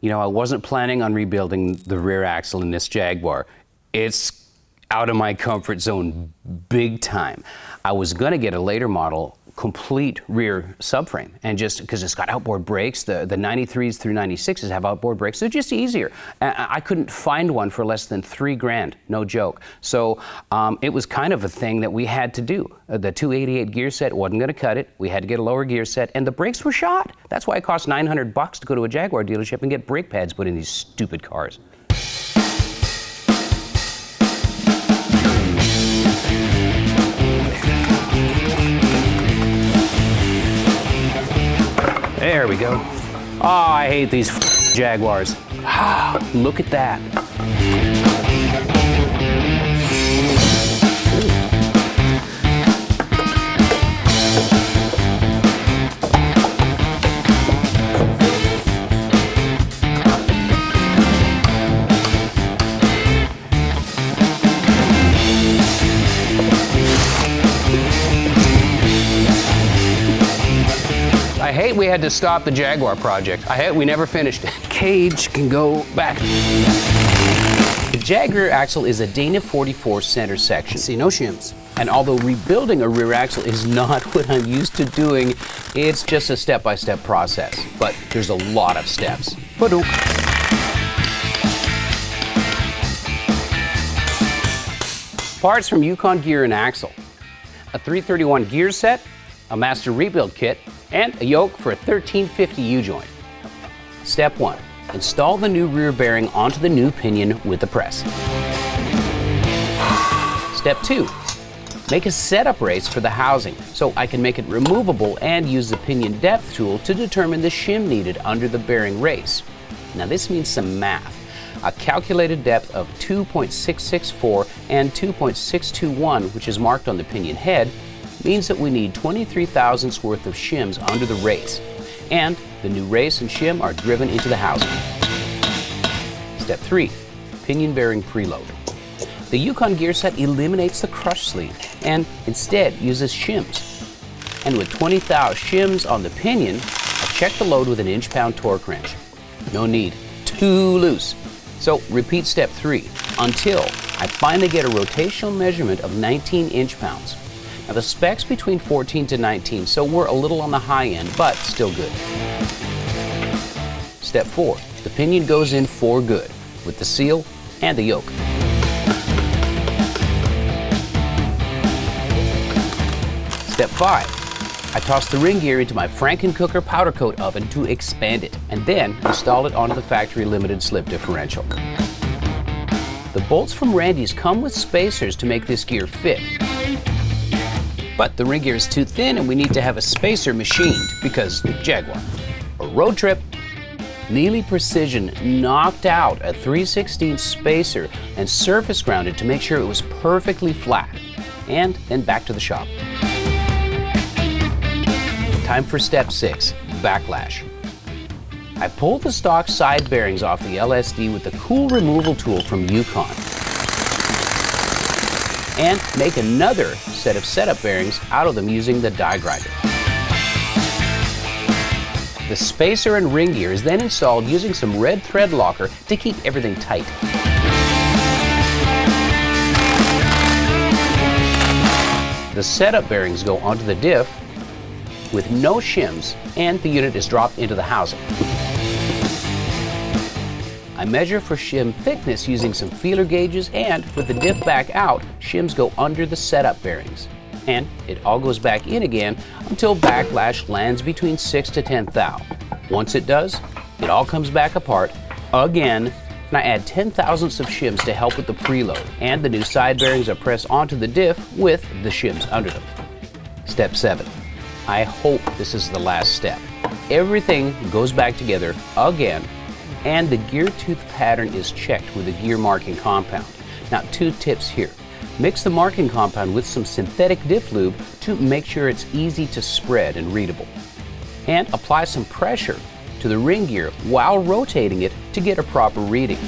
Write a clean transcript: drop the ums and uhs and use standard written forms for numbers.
You know, I wasn't planning on rebuilding the rear axle in this Jaguar. It's out of my comfort zone big time. I was going to get a later model complete rear subframe, and just because it's got outboard brakes, the 93s through 96s have outboard brakes, they're just easier. I couldn't find one for less than $3,000, no joke. So it was kind of a thing that we had to do. The 288 gear set wasn't going to cut it. We had to get a lower gear set, and the brakes were shot. That's why it cost $900 to go to a Jaguar dealership and get brake pads put in these stupid cars. There we go. Oh, I hate these Jaguars. Look at that. I hate we had to stop the Jaguar project. I hate we never finished it. Cage can go back. The Jag rear axle is a Dana 44 center section. See, no shims. And although rebuilding a rear axle is not what I'm used to doing, it's just a step-by-step process. But there's a lot of steps. Ba-doop. Parts from Yukon Gear and Axle. A 331 gear set, a master rebuild kit, and a yoke for a 1350 U-joint. Step 1. Install the new rear bearing onto the new pinion with the press. Step 2. Make a setup race for the housing so I can make it removable and use the pinion depth tool to determine the shim needed under the bearing race. Now this means some math. A calculated depth of 2.664 and 2.621, which is marked on the pinion head, means that we need 23 thousandths worth of shims under the race, and the new race and shim are driven into the housing. Step 3. Pinion bearing preload. The Yukon gear set eliminates the crush sleeve and instead uses shims. And with 20,000 shims on the pinion, I check the load with an inch-pound torque wrench. No need, too loose. So repeat step 3 until I finally get a rotational measurement of 19 inch-pounds. Now the spec's between 14 to 19, so we're a little on the high end, but still good. Step 4. The pinion goes in for good, with the seal and the yoke. Step 5. I toss the ring gear into my Franken-Cooker powder coat oven to expand it, and then install it onto the factory limited slip differential. The bolts from Randy's come with spacers to make this gear fit. But the ring gear is too thin and we need to have a spacer machined because Jaguar. A road trip. Neely Precision knocked out a 3/16 spacer and surface grounded to make sure it was perfectly flat. And then back to the shop. Time for step 6, backlash. I pulled the stock side bearings off the LSD with the cool removal tool from Yukon. And make another set of setup bearings out of them using the die grinder. The spacer and ring gear is then installed using some red thread locker to keep everything tight. The setup bearings go onto the diff with no shims, and the unit is dropped into the housing. I measure for shim thickness using some feeler gauges, and with the diff back out, shims go under the setup bearings. And it all goes back in again until backlash lands between 6 to 10 thou. Once it does, it all comes back apart again, and I add 10 thousandths of shims to help with the preload, and the new side bearings are pressed onto the diff with the shims under them. Step 7. I hope this is the last step. Everything goes back together again, and the gear tooth pattern is checked with a gear marking compound. Now, 2 tips here. Mix the marking compound with some synthetic diff lube to make sure it's easy to spread and readable. And apply some pressure to the ring gear while rotating it to get a proper reading.